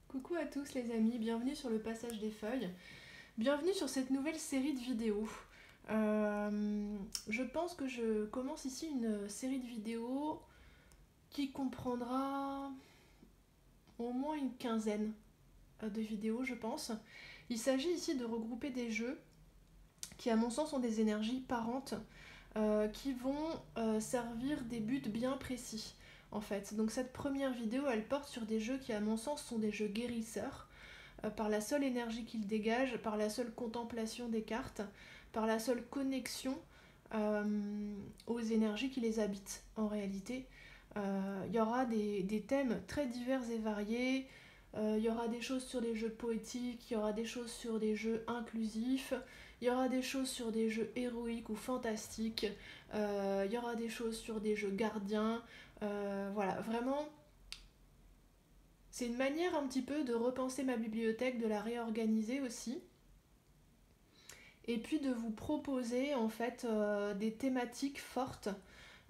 Coucou à tous les amis, bienvenue sur le passage des feuilles. Bienvenue sur cette nouvelle série de vidéos. Je pense que je commence ici une série de vidéos qui comprendra au moins une quinzaine de vidéos, je pense. Il s'agit ici de regrouper des jeux qui, à mon sens, ont des énergies parentes qui vont servir des buts bien précis, en fait. Donc cette première vidéo, elle porte sur des jeux qui, à mon sens, sont des jeux guérisseurs, par la seule énergie qu'ils dégagent, par la seule contemplation des cartes, par la seule connexion euh, aux énergies qui les habitent en réalité. Il y aura des thèmes très divers et variés. Il y aura des choses sur des jeux poétiques, il y aura des choses sur des jeux inclusifs, il y aura des choses sur des jeux héroïques ou fantastiques, il y aura des choses sur des jeux gardiens. Voilà, vraiment, c'est une manière un petit peu de repenser ma bibliothèque, de la réorganiser aussi, et puis de vous proposer en fait des thématiques fortes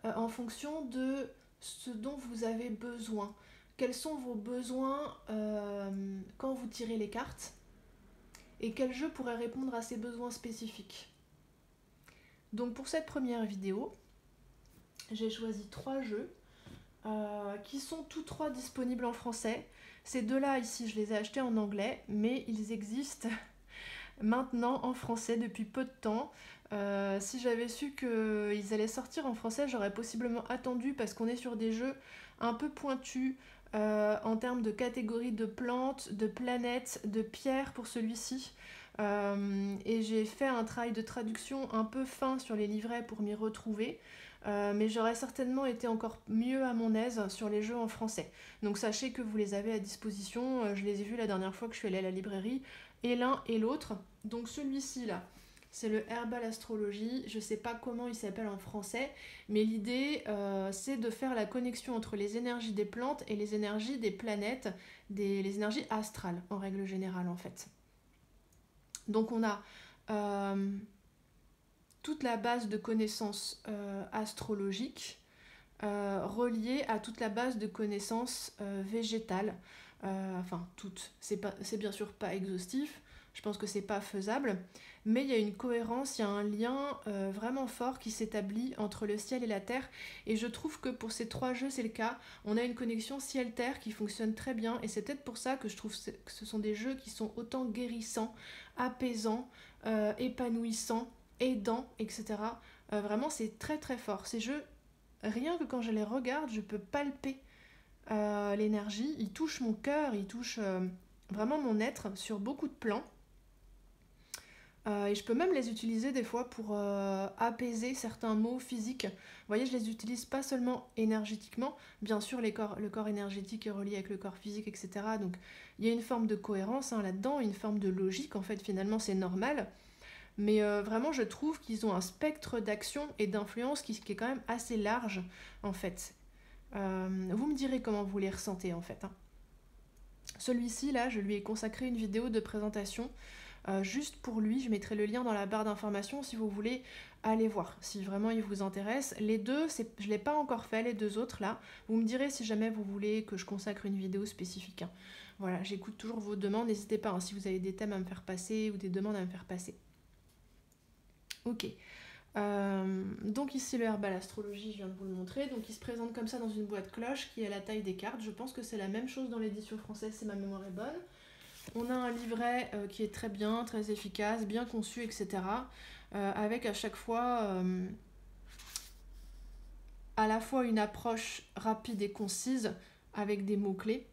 en fonction de ce dont vous avez besoin. Quels sont vos besoins quand vous tirez les cartes et quel jeu pourrait répondre à ces besoins spécifiques. Donc pour cette première vidéo, j'ai choisi 3 jeux qui sont tous 3 disponibles en français. Ces 2-là ici, je les ai achetés en anglais, mais ils existent maintenant en français depuis peu de temps. Si j'avais su qu'ils allaient sortir en français, j'aurais possiblement attendu parce qu'on est sur des jeux un peu pointus en termes de catégories de plantes, de planètes, de pierres pour celui-ci. Et j'ai fait un travail de traduction un peu fin sur les livrets pour m'y retrouver. Mais j'aurais certainement été encore mieux à mon aise sur les jeux en français. Donc sachez que vous les avez à disposition. Je les ai vus la dernière fois que je suis allée à la librairie, et l'un et l'autre. Donc celui-ci là, c'est le Herbal Astrologie. Je sais pas comment il s'appelle en français, mais l'idée c'est de faire la connexion entre les énergies des plantes et les énergies des planètes, les énergies astrales en règle générale en fait. Donc on a toute la base de connaissances astrologiques reliée à toute la base de connaissances végétales. Enfin, toutes. C'est bien sûr pas exhaustif, je pense que c'est pas faisable, mais il y a une cohérence, il y a un lien vraiment fort qui s'établit entre le ciel et la terre, et je trouve que pour ces 3 jeux c'est le cas. On a une connexion ciel-terre qui fonctionne très bien, et c'est peut-être pour ça que je trouve que ce sont des jeux qui sont autant guérissants, apaisants, épanouissants, aidants, etc. Vraiment c'est très très fort. Ces jeux, rien que quand je les regarde, je peux palper l'énergie, ils touchent mon cœur, ils touchent vraiment mon être sur beaucoup de plans. Et je peux même les utiliser des fois pour apaiser certains maux physiques. Vous voyez, je les utilise pas seulement énergétiquement. Bien sûr, le corps énergétique est relié avec le corps physique, etc. Donc il y a une forme de cohérence là-dedans, une forme de logique. En fait, finalement, c'est normal. Mais vraiment, je trouve qu'ils ont un spectre d'action et d'influence qui est quand même assez large, en fait. Vous me direz comment vous les ressentez, en fait. Hein. Celui-ci, là, je lui ai consacré une vidéo de présentation juste pour lui. Je mettrai le lien dans la barre d'informations si vous voulez aller voir, si vraiment il vous intéresse. Les deux, je ne l'ai pas encore fait, les 2 autres là. Vous me direz si jamais vous voulez que je consacre une vidéo spécifique. Hein. Voilà, j'écoute toujours vos demandes. N'hésitez pas hein, si vous avez des thèmes à me faire passer ou des demandes à me faire passer. Ok. Donc ici le Herbal Astrologie, je viens de vous le montrer. Donc il se présente comme ça dans une boîte cloche qui est la taille des cartes. Je pense que c'est la même chose dans l'édition française si ma mémoire est bonne. On a un livret qui est très bien, très efficace, bien conçu, etc. Avec à chaque fois à la fois une approche rapide et concise avec des mots-clés.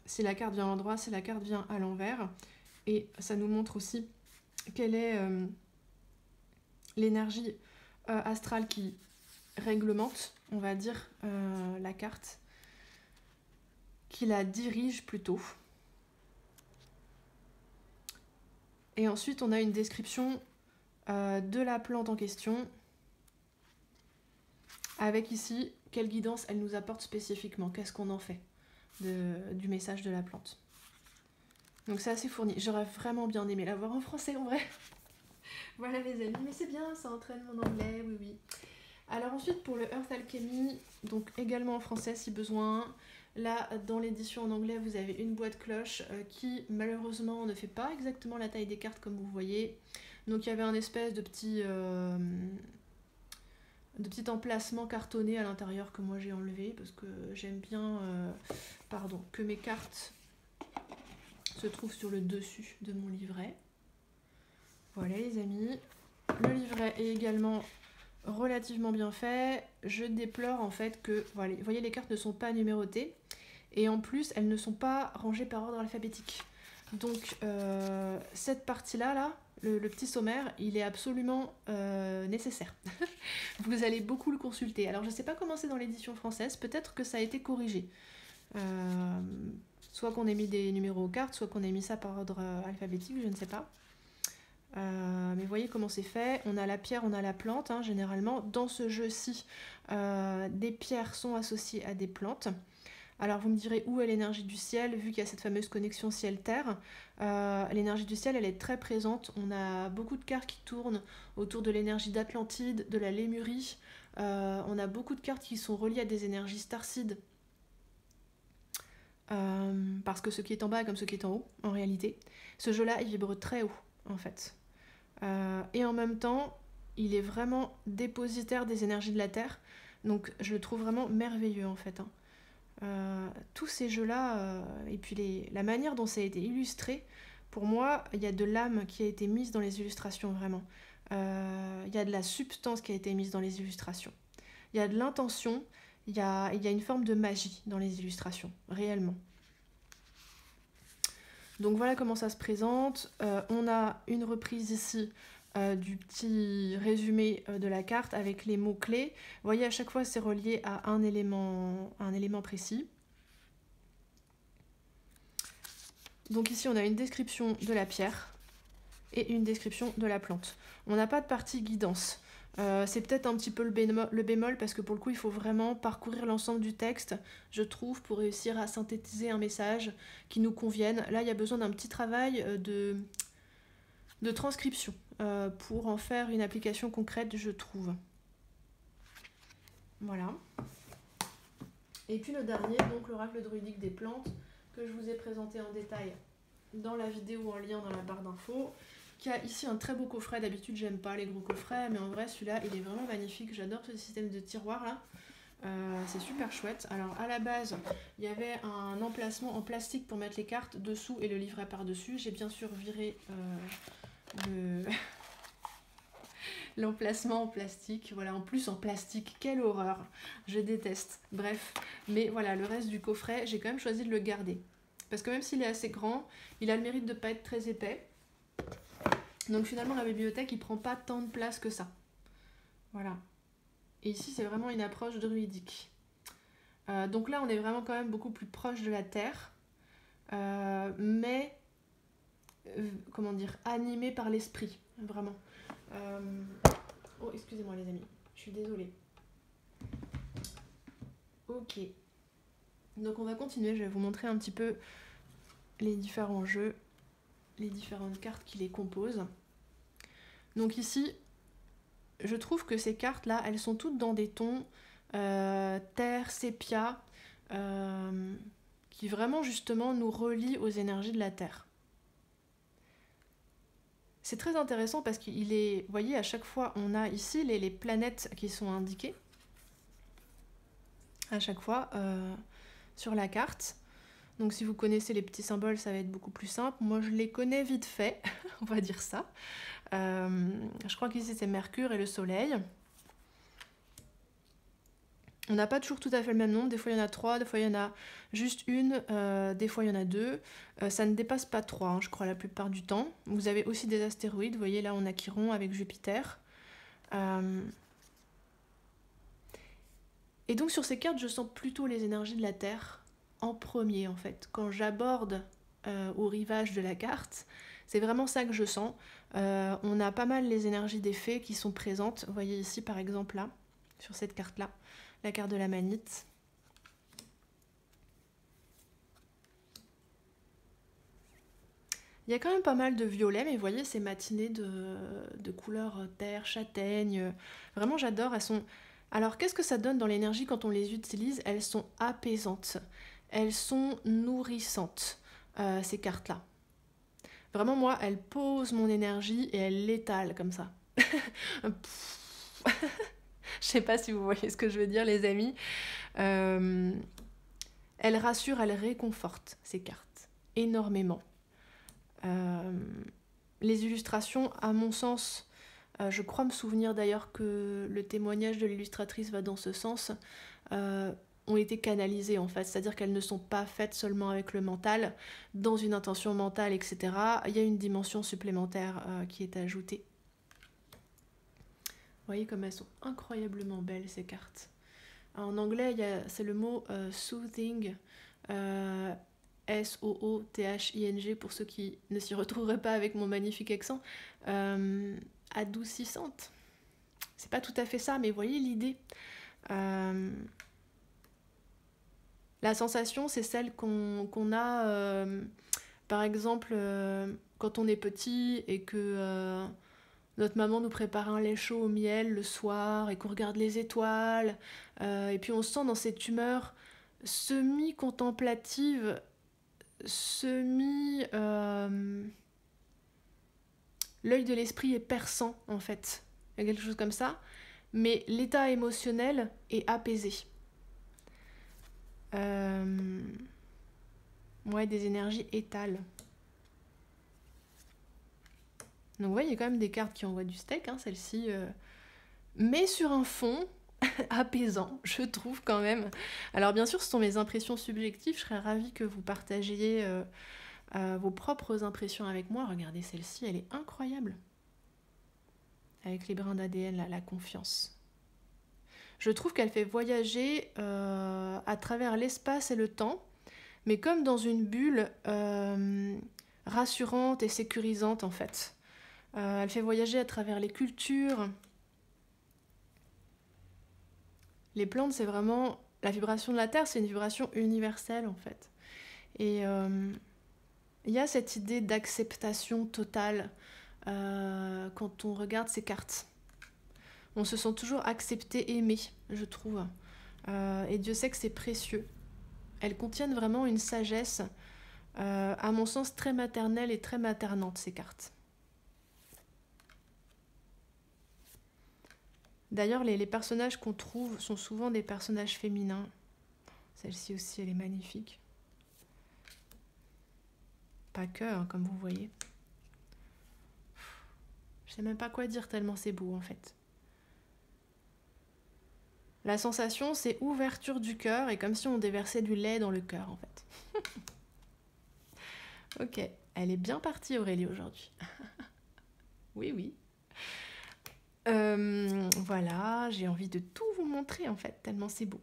Si la carte vient à l'endroit, si la carte vient à l'envers. Et ça nous montre aussi quelle est l'énergie astrale qui réglemente, on va dire, la carte, qui la dirige plutôt. Et ensuite, on a une description de la plante en question, avec ici quelle guidance elle nous apporte spécifiquement, qu'est-ce qu'on en fait du message de la plante. Donc c'est assez fourni. J'aurais vraiment bien aimé l'avoir en français en vrai. Voilà les amis, mais c'est bien, ça entraîne mon anglais, oui oui. Alors ensuite pour le Earth Alchemy, donc également en français si besoin. Là, dans l'édition en anglais, vous avez une boîte cloche qui, malheureusement, ne fait pas exactement la taille des cartes comme vous voyez. Donc il y avait un espèce de petit emplacement cartonné à l'intérieur que moi j'ai enlevé parce que j'aime bien que mes cartes se trouvent sur le dessus de mon livret. Voilà les amis, le livret est également relativement bien fait. Je déplore en fait que, voilà, vous voyez, les cartes ne sont pas numérotées et en plus elles ne sont pas rangées par ordre alphabétique. Donc cette partie-là, le petit sommaire, il est absolument nécessaire. Vous allez beaucoup le consulter. Alors je ne sais pas comment c'est dans l'édition française, peut-être que ça a été corrigé. Soit qu'on ait mis des numéros aux cartes, soit qu'on ait mis ça par ordre alphabétique, je ne sais pas. Mais voyez comment c'est fait. On a la pierre, on a la plante, hein, généralement. Dans ce jeu-ci, des pierres sont associées à des plantes. Alors vous me direz où est l'énergie du ciel, vu qu'il y a cette fameuse connexion ciel-terre. L'énergie du ciel, elle est très présente. On a beaucoup de cartes qui tournent autour de l'énergie d'Atlantide, de la Lémurie. On a beaucoup de cartes qui sont reliées à des énergies starseed. Parce que ce qui est en bas est comme ce qui est en haut, en réalité. Ce jeu-là, il vibre très haut, en fait. Et en même temps, il est vraiment dépositaire des énergies de la Terre. Donc je le trouve vraiment merveilleux, en fait. Tous ces jeux-là, et puis la manière dont ça a été illustré, pour moi, il y a de l'âme qui a été mise dans les illustrations, vraiment. Il y a de la substance qui a été mise dans les illustrations. Il y a de l'intention, il y a une forme de magie dans les illustrations, réellement. Donc voilà comment ça se présente. On a une reprise ici du petit résumé de la carte avec les mots-clés. Vous voyez, à chaque fois, c'est relié à un élément précis. Donc ici, on a une description de la pierre et une description de la plante. On n'a pas de partie guidance. C'est peut-être un petit peu le bémol parce que pour le coup, il faut vraiment parcourir l'ensemble du texte, je trouve, pour réussir à synthétiser un message qui nous convienne. Là, il y a besoin d'un petit travail de transcription pour en faire une application concrète, je trouve. Voilà. Et puis le dernier, donc l'oracle druidique des plantes, que je vous ai présenté en détail dans la vidéo en lien dans la barre d'infos, qui a ici un très beau coffret. D'habitude, j'aime pas les gros coffrets, mais en vrai, celui-là, il est vraiment magnifique. J'adore ce système de tiroir là. C'est super chouette. Alors, à la base, il y avait un emplacement en plastique pour mettre les cartes dessous et le livret par-dessus. J'ai bien sûr viré l'emplacement en plastique. Voilà, en plus en plastique, quelle horreur. Je déteste. Bref, mais voilà, le reste du coffret, j'ai quand même choisi de le garder. Parce que même s'il est assez grand, il a le mérite de ne pas être très épais. Donc finalement, la bibliothèque, il prend pas tant de place que ça. Voilà. Et ici, c'est vraiment une approche druidique. Donc là, on est vraiment quand même beaucoup plus proche de la Terre. Mais, comment dire, animé par l'esprit, vraiment. Oh, excusez-moi les amis, je suis désolée. Ok. Donc on va continuer, je vais vous montrer un petit peu les différents jeux, les différentes cartes qui les composent. Donc ici, je trouve que ces cartes-là, elles sont toutes dans des tons terre, sépia, qui vraiment justement nous relient aux énergies de la Terre. C'est très intéressant parce qu'il est, vous voyez, à chaque fois, on a ici les planètes qui sont indiquées, à chaque fois, sur la carte. Donc si vous connaissez les petits symboles, ça va être beaucoup plus simple. Moi, je les connais vite fait, on va dire ça. Je crois qu'ici, c'est Mercure et le Soleil. On n'a pas toujours tout à fait le même nombre. Des fois, il y en a 3, des fois, il y en a juste une, des fois, il y en a 2. Ça ne dépasse pas 3, hein, je crois, la plupart du temps. Vous avez aussi des astéroïdes. Vous voyez, là, on a Chiron avec Jupiter. Et donc, sur ces cartes, je sens plutôt les énergies de la Terre en premier, en fait. Quand j'aborde au rivage de la carte, c'est vraiment ça que je sens. On a pas mal les énergies des fées qui sont présentes. Vous voyez ici, par exemple, là, sur cette carte-là, la carte de la manite. Il y a quand même pas mal de violet, mais vous voyez ces matinées de couleur terre, châtaigne. Vraiment, j'adore. Elles sont... Alors, qu'est-ce que ça donne dans l'énergie quand on les utilise? Elles sont apaisantes. elles sont nourrissantes, ces cartes-là. Vraiment, moi, elles posent mon énergie et elles l'étalent comme ça. Je sais pas si vous voyez ce que je veux dire, les amis. Elles rassurent, elles réconfortent, ces cartes, énormément. Les illustrations, à mon sens, je crois me souvenir d'ailleurs que le témoignage de l'illustratrice va dans ce sens, ont été canalisées en fait, c'est-à-dire qu'elles ne sont pas faites seulement avec le mental, dans une intention mentale, etc. Il y a une dimension supplémentaire qui est ajoutée. Vous voyez comme elles sont incroyablement belles ces cartes. En anglais, c'est le mot soothing, S-O-O-T-H-I-N-G pour ceux qui ne s'y retrouveraient pas avec mon magnifique accent. Adoucissante. C'est pas tout à fait ça, mais vous voyez l'idée. La sensation, c'est celle qu'on a, par exemple, quand on est petit et que notre maman nous prépare un lait chaud au miel le soir et qu'on regarde les étoiles. Et puis on se sent dans cette humeur semi-contemplative, l'œil de l'esprit est perçant, en fait. Il y a quelque chose comme ça. Mais l'état émotionnel est apaisé. Ouais, des énergies étales. Donc, vous voyez, il y a quand même des cartes qui envoient du steak, hein, celle-ci. Mais sur un fond apaisant, je trouve quand même. Alors, bien sûr, ce sont mes impressions subjectives. Je serais ravie que vous partagiez vos propres impressions avec moi. Regardez celle-ci, elle est incroyable. Avec les brins d'ADN, là, la confiance. Je trouve qu'elle fait voyager à travers l'espace et le temps, mais comme dans une bulle rassurante et sécurisante en fait. Elle fait voyager à travers les cultures. Les plantes, c'est vraiment... La vibration de la Terre, c'est une vibration universelle en fait. Et il y a cette idée d'acceptation totale quand on regarde ces cartes. On se sent toujours accepté, aimé, je trouve. Et Dieu sait que c'est précieux. Elles contiennent vraiment une sagesse, à mon sens, très maternelle et très maternante, ces cartes. D'ailleurs, les personnages qu'on trouve sont souvent des personnages féminins. Celle-ci aussi, elle est magnifique. Pas que, hein, comme vous voyez. Je sais même pas quoi dire tellement c'est beau, en fait. La sensation, c'est ouverture du cœur et comme si on déversait du lait dans le cœur, en fait. Ok, elle est bien partie, Aurélie, aujourd'hui. Oui, oui. Voilà, j'ai envie de tout vous montrer, en fait, tellement c'est beau.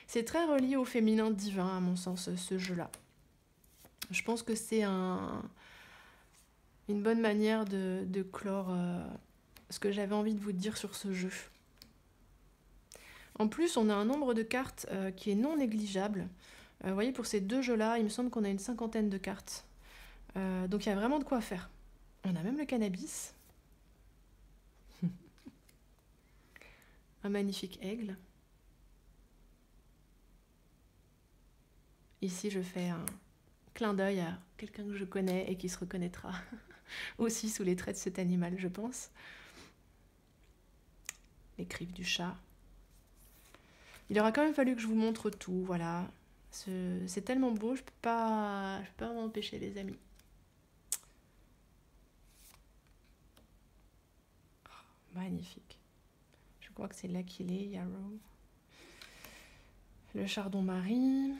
C'est très relié au féminin divin, à mon sens, ce jeu-là. Je pense que c'est une bonne manière de clore ce que j'avais envie de vous dire sur ce jeu. En plus, on a un nombre de cartes qui est non négligeable. Vous voyez, pour ces deux jeux-là, il me semble qu'on a une 50aine de cartes. Donc il y a vraiment de quoi faire. On a même le cannabis. Un magnifique aigle. Ici, je fais un clin d'œil à quelqu'un que je connais et qui se reconnaîtra aussi sous les traits de cet animal, je pense. Les griffes du chat. Il aura quand même fallu que je vous montre tout, voilà. C'est tellement beau, je peux pas m'empêcher, les amis. Oh, magnifique. Je crois que c'est l'Aquilée, Yarrow. Le chardon-marie,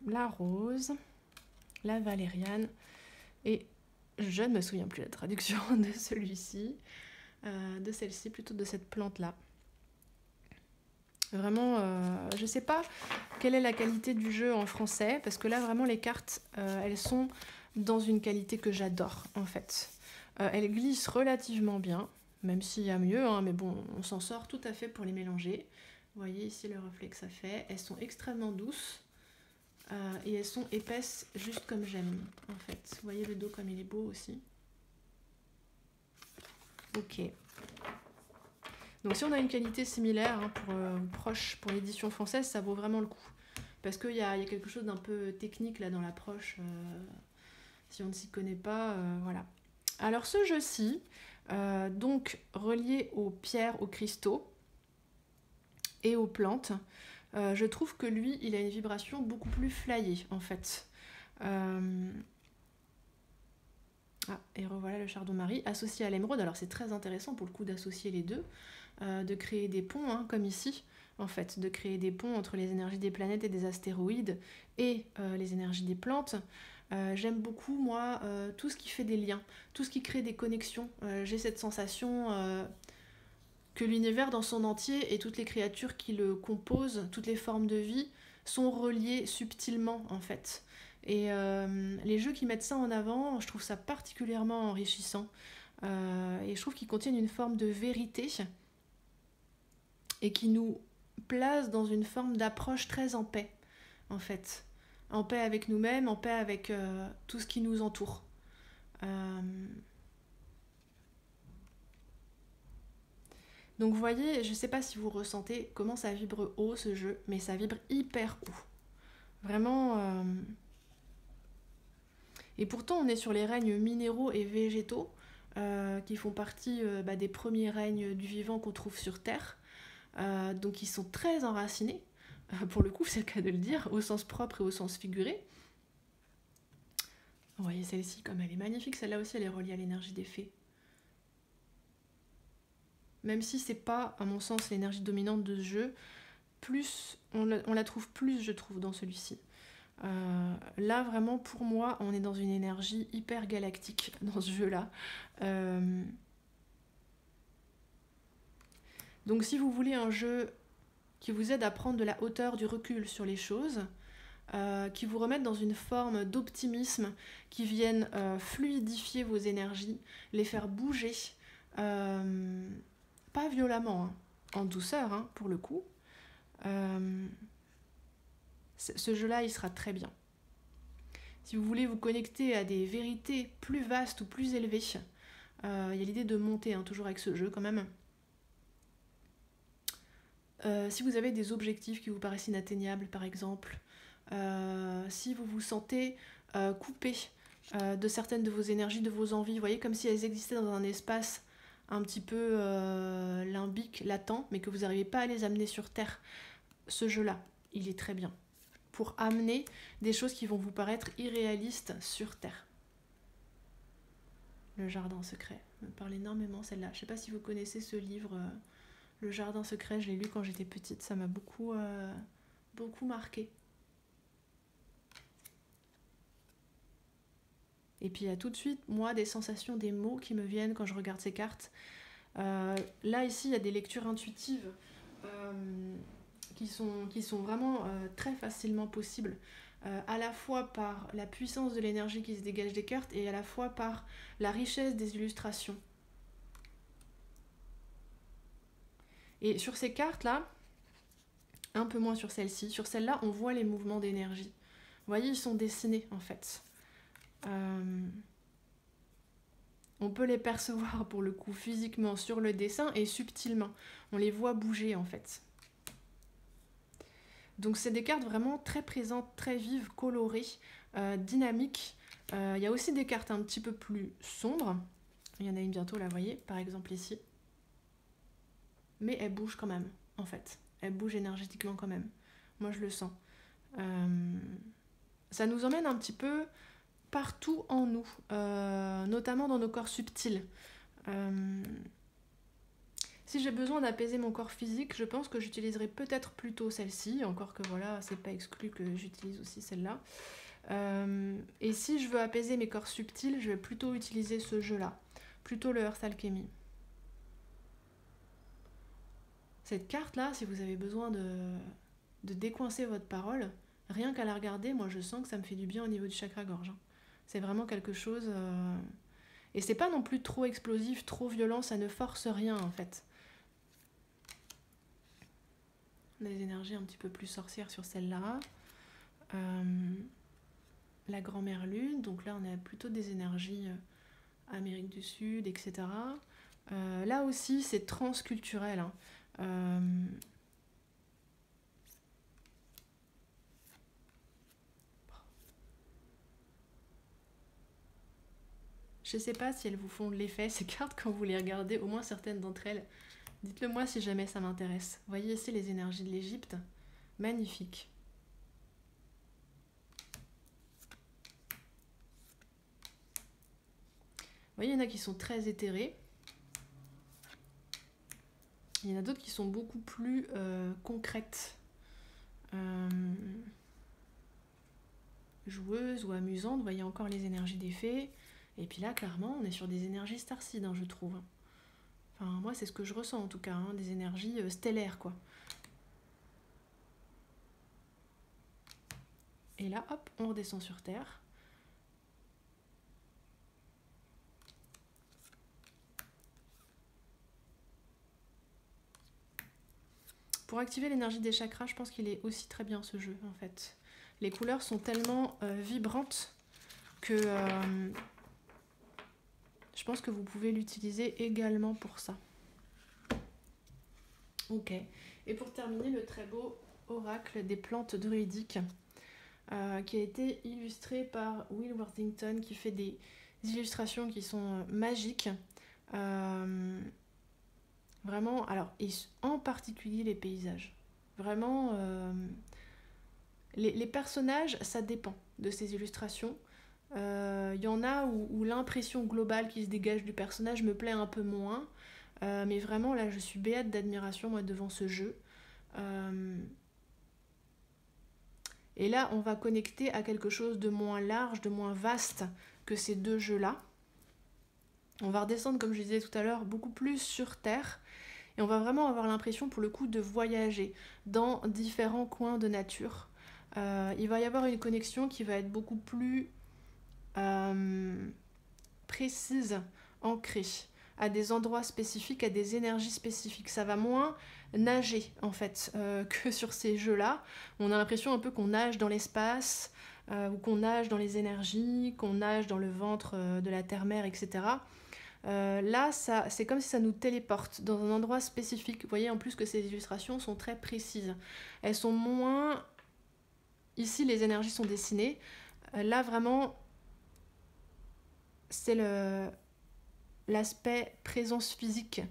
la rose, la valériane et je ne me souviens plus la traduction de celui-ci, de celle-ci, plutôt de cette plante-là. Vraiment, je sais pas quelle est la qualité du jeu en français, parce que là, vraiment, les cartes, elles sont dans une qualité que j'adore, en fait. Elles glissent relativement bien, même s'il y a mieux, hein, mais bon, on s'en sort tout à fait pour les mélanger. Vous voyez ici le reflet que ça fait. Elles sont extrêmement douces et elles sont épaisses juste comme j'aime, en fait. Vous voyez le dos comme il est beau aussi. Ok. Donc si on a une qualité similaire, hein, proche pour l'édition française, ça vaut vraiment le coup. parce qu'il y a quelque chose d'un peu technique là dans l'approche, si on ne s'y connaît pas, voilà. Alors ce jeu-ci, donc relié aux pierres, aux cristaux et aux plantes, je trouve que lui, il a une vibration beaucoup plus flyée en fait. Et revoilà le chardon-marie associé à l'émeraude. Alors c'est très intéressant pour le coup d'associer les deux, de créer des ponts, hein, comme ici, en fait, de créer des ponts entre les énergies des planètes et des astéroïdes et les énergies des plantes. J'aime beaucoup, moi, tout ce qui fait des liens, tout ce qui crée des connexions. J'ai cette sensation que l'univers dans son entier et toutes les créatures qui le composent, toutes les formes de vie, sont reliées subtilement, en fait. Et les jeux qui mettent ça en avant, je trouve ça particulièrement enrichissant. Et je trouve qu'ils contiennent une forme de vérité et qui nous place dans une forme d'approche très en paix, en fait. En paix avec nous-mêmes, en paix avec tout ce qui nous entoure. Donc vous voyez, je ne sais pas si vous ressentez comment ça vibre haut ce jeu, mais ça vibre hyper haut. Vraiment... Et pourtant on est sur les règnes minéraux et végétaux, qui font partie des premiers règnes du vivant qu'on trouve sur Terre. Donc ils sont très enracinés, pour le coup c'est le cas de le dire, au sens propre et au sens figuré. Vous voyez celle-ci comme elle est magnifique, celle-là aussi elle est reliée à l'énergie des fées. Même si c'est pas, à mon sens, l'énergie dominante de ce jeu, plus on la trouve plus, je trouve, dans celui-ci. Là, vraiment, pour moi, on est dans une énergie hyper galactique dans ce jeu-là. Donc si vous voulez un jeu qui vous aide à prendre de la hauteur, du recul sur les choses, qui vous remettent dans une forme d'optimisme, qui viennent fluidifier vos énergies, les faire bouger, pas violemment, hein, en douceur, hein, pour le coup. Ce jeu-là, il sera très bien. Si vous voulez vous connecter à des vérités plus vastes ou plus élevées, il y a l'idée de monter, hein, toujours avec ce jeu quand même. Si vous avez des objectifs qui vous paraissent inatteignables, par exemple, si vous vous sentez coupé de certaines de vos énergies, de vos envies, vous voyez, comme si elles existaient dans un espace un petit peu limbique, latent, mais que vous n'arrivez pas à les amener sur Terre, ce jeu-là, il est très bien pour amener des choses qui vont vous paraître irréalistes sur Terre. Le jardin secret me parle énormément, celle-là. Je ne sais pas si vous connaissez ce livre, Le jardin secret, je l'ai lu quand j'étais petite, ça m'a beaucoup marqué. Et puis il y a tout de suite, moi, des sensations, des mots qui me viennent quand je regarde ces cartes. Là, ici, il y a des lectures intuitives qui sont vraiment très facilement possibles, à la fois par la puissance de l'énergie qui se dégage des cartes et à la fois par la richesse des illustrations. Et sur ces cartes-là, un peu moins sur celle-ci, sur celle-là, on voit les mouvements d'énergie. Vous voyez, ils sont dessinés, en fait. On peut les percevoir, pour le coup, physiquement sur le dessin et subtilement. On les voit bouger, en fait. Donc c'est des cartes vraiment très présentes, très vives, colorées, dynamiques. Il y a aussi des cartes un petit peu plus sombres. Il y en a une bientôt, là, vous voyez, par exemple ici. Mais elles bougent quand même, en fait. Elles bougent énergétiquement quand même. Moi, je le sens. Ça nous emmène un petit peu partout en nous, notamment dans nos corps subtils. Si j'ai besoin d'apaiser mon corps physique, je pense que j'utiliserai peut-être plutôt celle-ci, encore que voilà, c'est pas exclu que j'utilise aussi celle-là. Et si je veux apaiser mes corps subtils, je vais plutôt utiliser ce jeu-là, plutôt le Earth Alchemy. Cette carte-là, si vous avez besoin de décoincer votre parole, rien qu'à la regarder, moi je sens que ça me fait du bien au niveau du chakra-gorge. C'est vraiment quelque chose... Et c'est pas non plus trop explosif, trop violent, ça ne force rien en fait. On a des énergies un petit peu plus sorcières sur celle-là. La grand-mère lune, donc là on a plutôt des énergies Amérique du Sud, etc. Là aussi c'est transculturel. Je sais pas si elles vous font de l'effet, ces cartes, quand vous les regardez, au moins certaines d'entre elles. Dites-le moi si jamais ça m'intéresse. Vous voyez ici les énergies de l'Égypte. Magnifique. Vous voyez, il y en a qui sont très éthérés. Il y en a d'autres qui sont beaucoup plus concrètes. Joueuses ou amusantes. Vous voyez encore les énergies des fées. Et puis là, clairement, on est sur des énergies starseed, hein, je trouve. Enfin, moi, c'est ce que je ressens en tout cas, hein, des énergies stellaires, quoi. Et là, hop, on redescend sur Terre. Pour activer l'énergie des chakras, je pense qu'il est aussi très bien ce jeu, en fait. Les couleurs sont tellement vibrantes que je pense que vous pouvez l'utiliser également pour ça. Ok. Et pour terminer, le très beau oracle des plantes druidiques qui a été illustré par Will Worthington, qui fait des illustrations qui sont magiques. Vraiment, alors, et en particulier les paysages. Vraiment, les personnages, ça dépend de ces illustrations. Y en a où l'impression globale qui se dégage du personnage me plaît un peu moins. Mais vraiment, là, je suis béate d'admiration, moi, devant ce jeu. Et là, on va connecter à quelque chose de moins large, de moins vaste que ces deux jeux-là. On va redescendre, comme je disais tout à l'heure, beaucoup plus sur Terre. Et on va vraiment avoir l'impression, pour le coup, de voyager dans différents coins de nature. Il va y avoir une connexion qui va être beaucoup plus précise, ancrée, à des endroits spécifiques, à des énergies spécifiques. Ça va moins nager, en fait, que sur ces jeux-là. On a l'impression un peu qu'on nage dans l'espace, ou qu'on nage dans les énergies, qu'on nage dans le ventre de la terre-mère, etc. Là, c'est comme si ça nous téléporte dans un endroit spécifique. Vous voyez en plus que ces illustrations sont très précises. Elles sont moins... Ici, les énergies sont dessinées. Là, vraiment, c'est l'aspect présence physique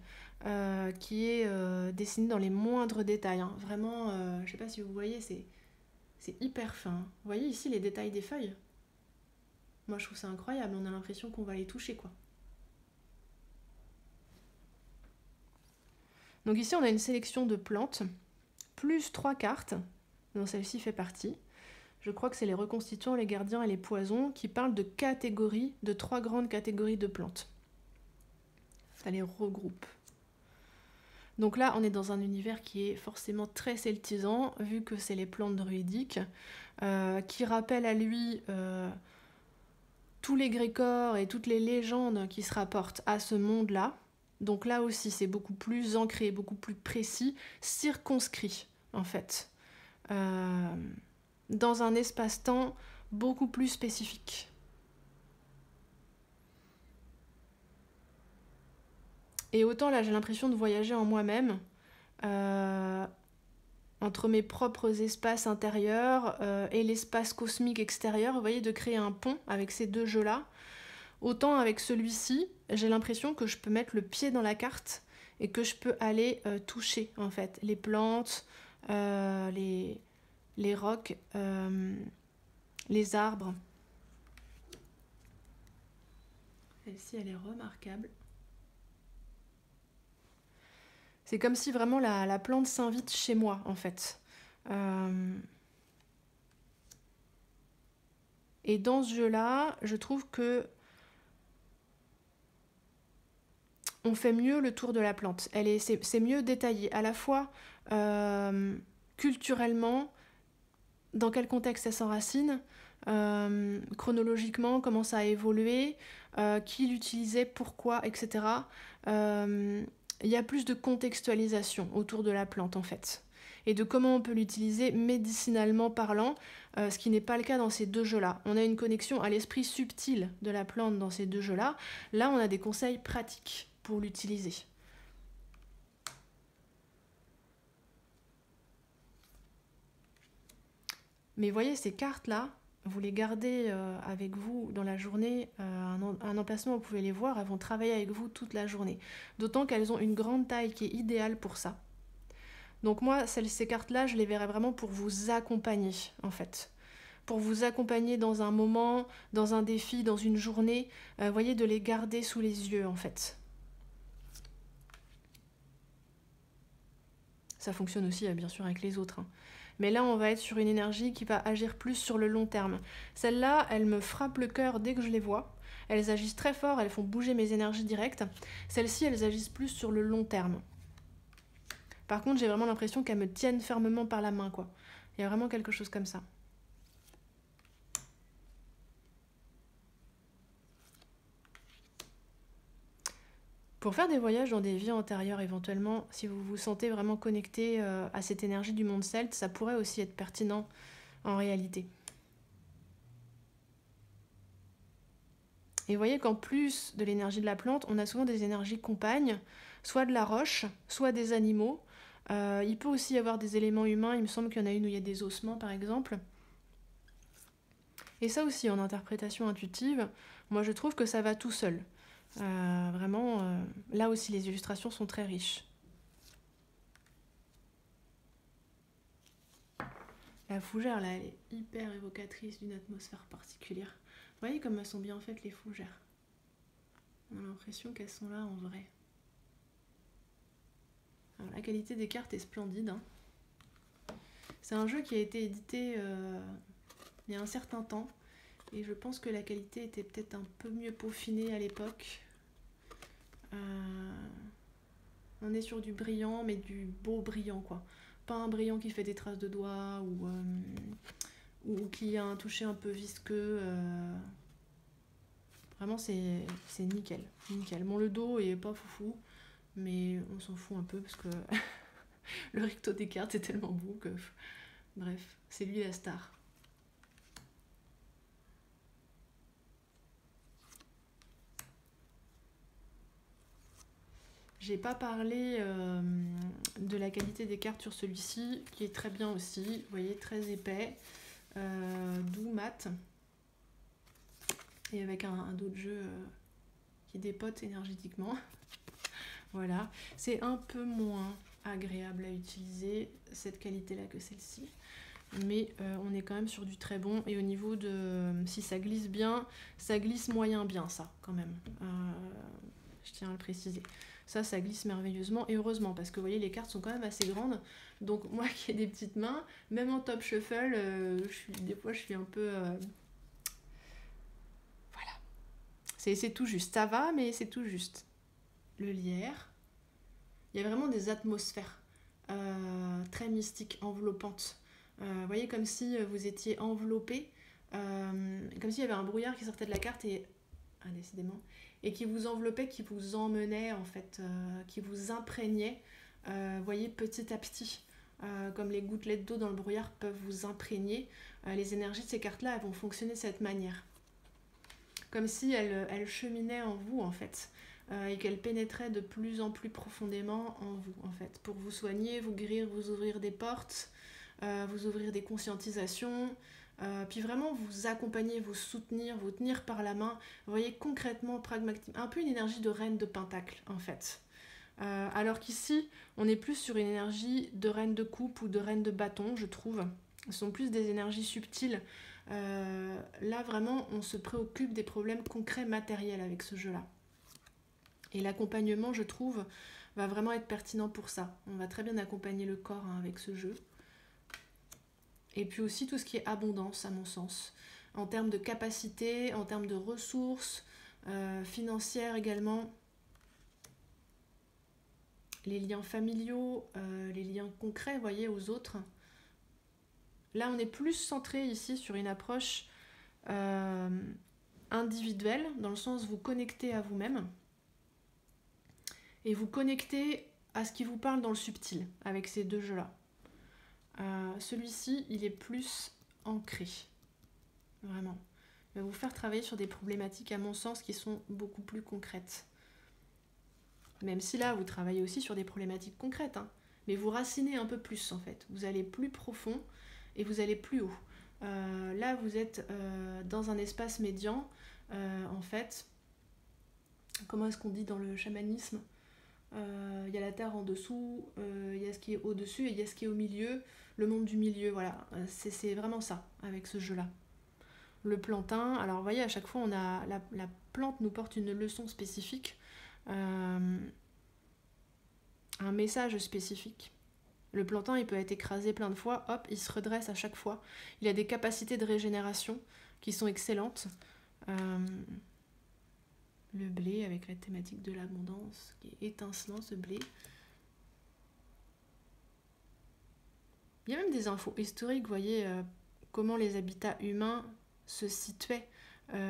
qui est dessiné dans les moindres détails. Hein. Vraiment, je ne sais pas si vous voyez, c'est hyper fin. Vous voyez ici les détails des feuilles? Moi, je trouve ça incroyable. On a l'impression qu'on va les toucher, quoi. Donc ici, on a une sélection de plantes, plus 3 cartes, dont celle-ci fait partie. Je crois que c'est les reconstituants, les gardiens et les poisons, qui parlent de catégories, de 3 grandes catégories de plantes. Ça les regroupe. Donc là, on est dans un univers qui est forcément très celtisant, vu que c'est les plantes druidiques, qui rappellent à lui tous les grégores et toutes les légendes qui se rapportent à ce monde-là. Donc là aussi, c'est beaucoup plus ancré, beaucoup plus précis, circonscrit, en fait. Dans un espace-temps beaucoup plus spécifique. Et autant là, j'ai l'impression de voyager en moi-même, entre mes propres espaces intérieurs et l'espace cosmique extérieur, vous voyez, de créer un pont avec ces deux jeux-là. Autant avec celui-ci, j'ai l'impression que je peux mettre le pied dans la carte et que je peux aller toucher, en fait, les plantes, les rocs, les arbres. Celle-ci, elle est remarquable. C'est comme si vraiment la plante s'invite chez moi, en fait. Et dans ce jeu-là, je trouve que on fait mieux le tour de la plante. C'est mieux détaillé, à la fois culturellement, dans quel contexte elle s'enracine, chronologiquement, comment ça a évolué, qui l'utilisait, pourquoi, etc. Il y a plus de contextualisation autour de la plante, en fait. Et de comment on peut l'utiliser médicinalement parlant, ce qui n'est pas le cas dans ces deux jeux-là. On a une connexion à l'esprit subtil de la plante dans ces deux jeux-là. Là, on a des conseils pratiques pour l'utiliser. Mais voyez, ces cartes-là, vous les gardez avec vous dans la journée, un emplacement où vous pouvez les voir, elles vont travailler avec vous toute la journée. D'autant qu'elles ont une grande taille qui est idéale pour ça. Donc moi, ces cartes-là, je les verrais vraiment pour vous accompagner, en fait. Pour vous accompagner dans un moment, dans un défi, dans une journée. Voyez, de les garder sous les yeux, en fait. Ça fonctionne aussi, bien sûr, avec les autres. Mais là, on va être sur une énergie qui va agir plus sur le long terme. Celles-là, elles me frappent le cœur dès que je les vois. Elles agissent très fort, elles font bouger mes énergies directes. Celles-ci, elles agissent plus sur le long terme. Par contre, j'ai vraiment l'impression qu'elles me tiennent fermement par la main, quoi. Il y a vraiment quelque chose comme ça. Pour faire des voyages dans des vies antérieures, éventuellement, si vous vous sentez vraiment connecté à cette énergie du monde celte, ça pourrait aussi être pertinent en réalité. Et vous voyez qu'en plus de l'énergie de la plante, on a souvent des énergies compagnes, soit de la roche, soit des animaux. Il peut aussi y avoir des éléments humains, il me semble qu'il y en a une où il y a des ossements par exemple. Et ça aussi, en interprétation intuitive, moi je trouve que ça va tout seul. Vraiment, là aussi les illustrations sont très riches. La fougère là, elle est hyper évocatrice d'une atmosphère particulière. Vous voyez comme elles sont bien faites les fougères. On a l'impression qu'elles sont là en vrai. Alors, la qualité des cartes est splendide. Hein. C'est un jeu qui a été édité il y a un certain temps. Et je pense que la qualité était peut-être un peu mieux peaufinée à l'époque. On est sur du brillant, mais du beau brillant, quoi. Pas un brillant qui fait des traces de doigts ou qui a un toucher un peu visqueux. Vraiment, c'est nickel, nickel. Bon, le dos est pas foufou, mais on s'en fout un peu parce que le recto des cartes est tellement beau que... Bref, c'est lui la star. J'ai pas parlé de la qualité des cartes sur celui-ci, qui est très bien aussi. Vous voyez, très épais, doux, mat. Et avec un dos de jeu qui dépote énergétiquement. Voilà. C'est un peu moins agréable à utiliser, cette qualité-là, que celle-ci. Mais on est quand même sur du très bon. Et au niveau de... si ça glisse bien, ça glisse moyen bien, ça, quand même. Je tiens à le préciser. Ça glisse merveilleusement et heureusement parce que vous voyez les cartes sont quand même assez grandes, donc moi qui ai des petites mains, même en top shuffle, des fois je suis un peu... Voilà, c'est tout juste, ça va mais c'est tout juste. Le lierre, il y a vraiment des atmosphères très mystiques, enveloppantes. Vous voyez comme si vous étiez enveloppé, comme s'il y avait un brouillard qui sortait de la carte et... Ah, décidément... et qui vous enveloppait, qui vous emmenait en fait, qui vous imprégnait, voyez, petit à petit, comme les gouttelettes d'eau dans le brouillard peuvent vous imprégner, les énergies de ces cartes-là, elles vont fonctionner de cette manière. Comme si elles cheminaient en vous en fait, et qu'elles pénétraient de plus en plus profondément en vous en fait, pour vous soigner, vous guérir, vous ouvrir des portes, vous ouvrir des conscientisations, puis vraiment vous accompagner, vous soutenir, vous tenir par la main. Vous voyez concrètement, pragmatiquement, un peu une énergie de reine de pentacle en fait. Alors qu'ici, on est plus sur une énergie de reine de coupe ou de reine de bâton, je trouve. Ce sont plus des énergies subtiles. Là, vraiment, on se préoccupe des problèmes concrets, matériels avec ce jeu-là. Et l'accompagnement, je trouve, va vraiment être pertinent pour ça. On va très bien accompagner le corps avec ce jeu. Et puis aussi tout ce qui est abondance, à mon sens, en termes de capacité, en termes de ressources, financières également, les liens familiaux, les liens concrets, vous voyez, aux autres. Là, on est plus centré ici sur une approche individuelle, dans le sens vous connectez à vous-même et vous connectez à ce qui vous parle dans le subtil, avec ces deux jeux-là. Celui-ci, il est plus ancré, vraiment. Il va vous faire travailler sur des problématiques, à mon sens, qui sont beaucoup plus concrètes. Même si là, vous travaillez aussi sur des problématiques concrètes, hein, mais vous racinez un peu plus, en fait. Vous allez plus profond et vous allez plus haut. Là, vous êtes dans un espace médian, en fait. Comment est-ce qu'on dit dans le chamanisme? Il y a la terre en dessous, il y a ce qui est au-dessus et il y a ce qui est au milieu, le monde du milieu, voilà. C'est vraiment ça, avec ce jeu-là. Le plantain, alors vous voyez, à chaque fois, on a la plante nous porte une leçon spécifique, un message spécifique. Le plantain, il peut être écrasé plein de fois, hop, il se redresse à chaque fois. Il a des capacités de régénération qui sont excellentes. Le blé, avec la thématique de l'abondance, qui est étincelant, ce blé. Il y a même des infos historiques, vous voyez, comment les habitats humains se situaient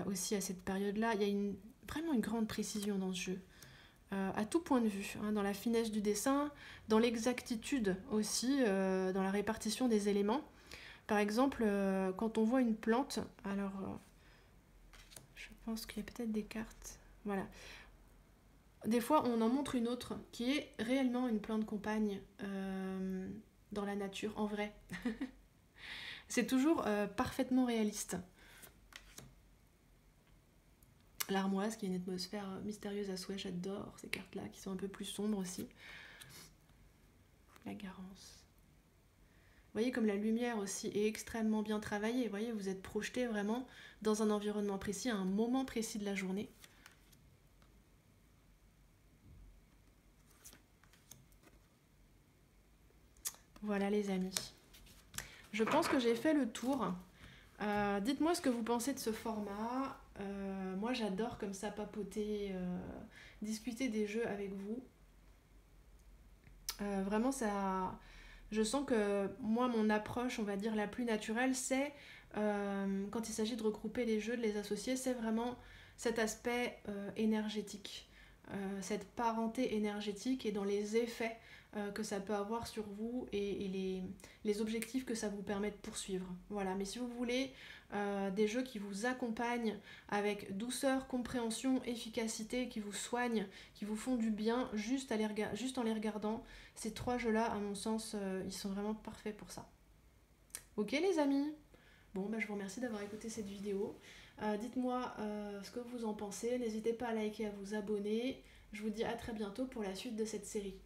aussi à cette période-là. Il y a vraiment une grande précision dans ce jeu. À tout point de vue, hein, dans la finesse du dessin, dans l'exactitude aussi, dans la répartition des éléments. Par exemple, quand on voit une plante, alors je pense qu'il y a peut-être des cartes, voilà. Des fois, on en montre une autre qui est réellement une plante compagne dans la nature, en vrai. C'est toujours parfaitement réaliste. L'armoise, qui a une atmosphère mystérieuse à souhait, j'adore ces cartes-là, qui sont un peu plus sombres aussi. La Garance. Vous voyez comme la lumière aussi est extrêmement bien travaillée. Vous voyez, vous êtes projeté vraiment dans un environnement précis, à un moment précis de la journée. Voilà les amis. Je pense que j'ai fait le tour. Dites-moi ce que vous pensez de ce format. Moi j'adore comme ça papoter, discuter des jeux avec vous. Vraiment ça... Je sens que moi mon approche, on va dire la plus naturelle, c'est quand il s'agit de regrouper les jeux, de les associer, c'est vraiment cet aspect énergétique. Cette parenté énergétique et dans les effets que ça peut avoir sur vous et les objectifs que ça vous permet de poursuivre. Voilà, mais si vous voulez des jeux qui vous accompagnent avec douceur, compréhension, efficacité, qui vous soignent, qui vous font du bien juste en les regardant, ces 3 jeux-là, à mon sens, ils sont vraiment parfaits pour ça. Ok les amis? Bon, bah, je vous remercie d'avoir écouté cette vidéo. Dites-moi ce que vous en pensez. N'hésitez pas à liker, à vous abonner. Je vous dis à très bientôt pour la suite de cette série.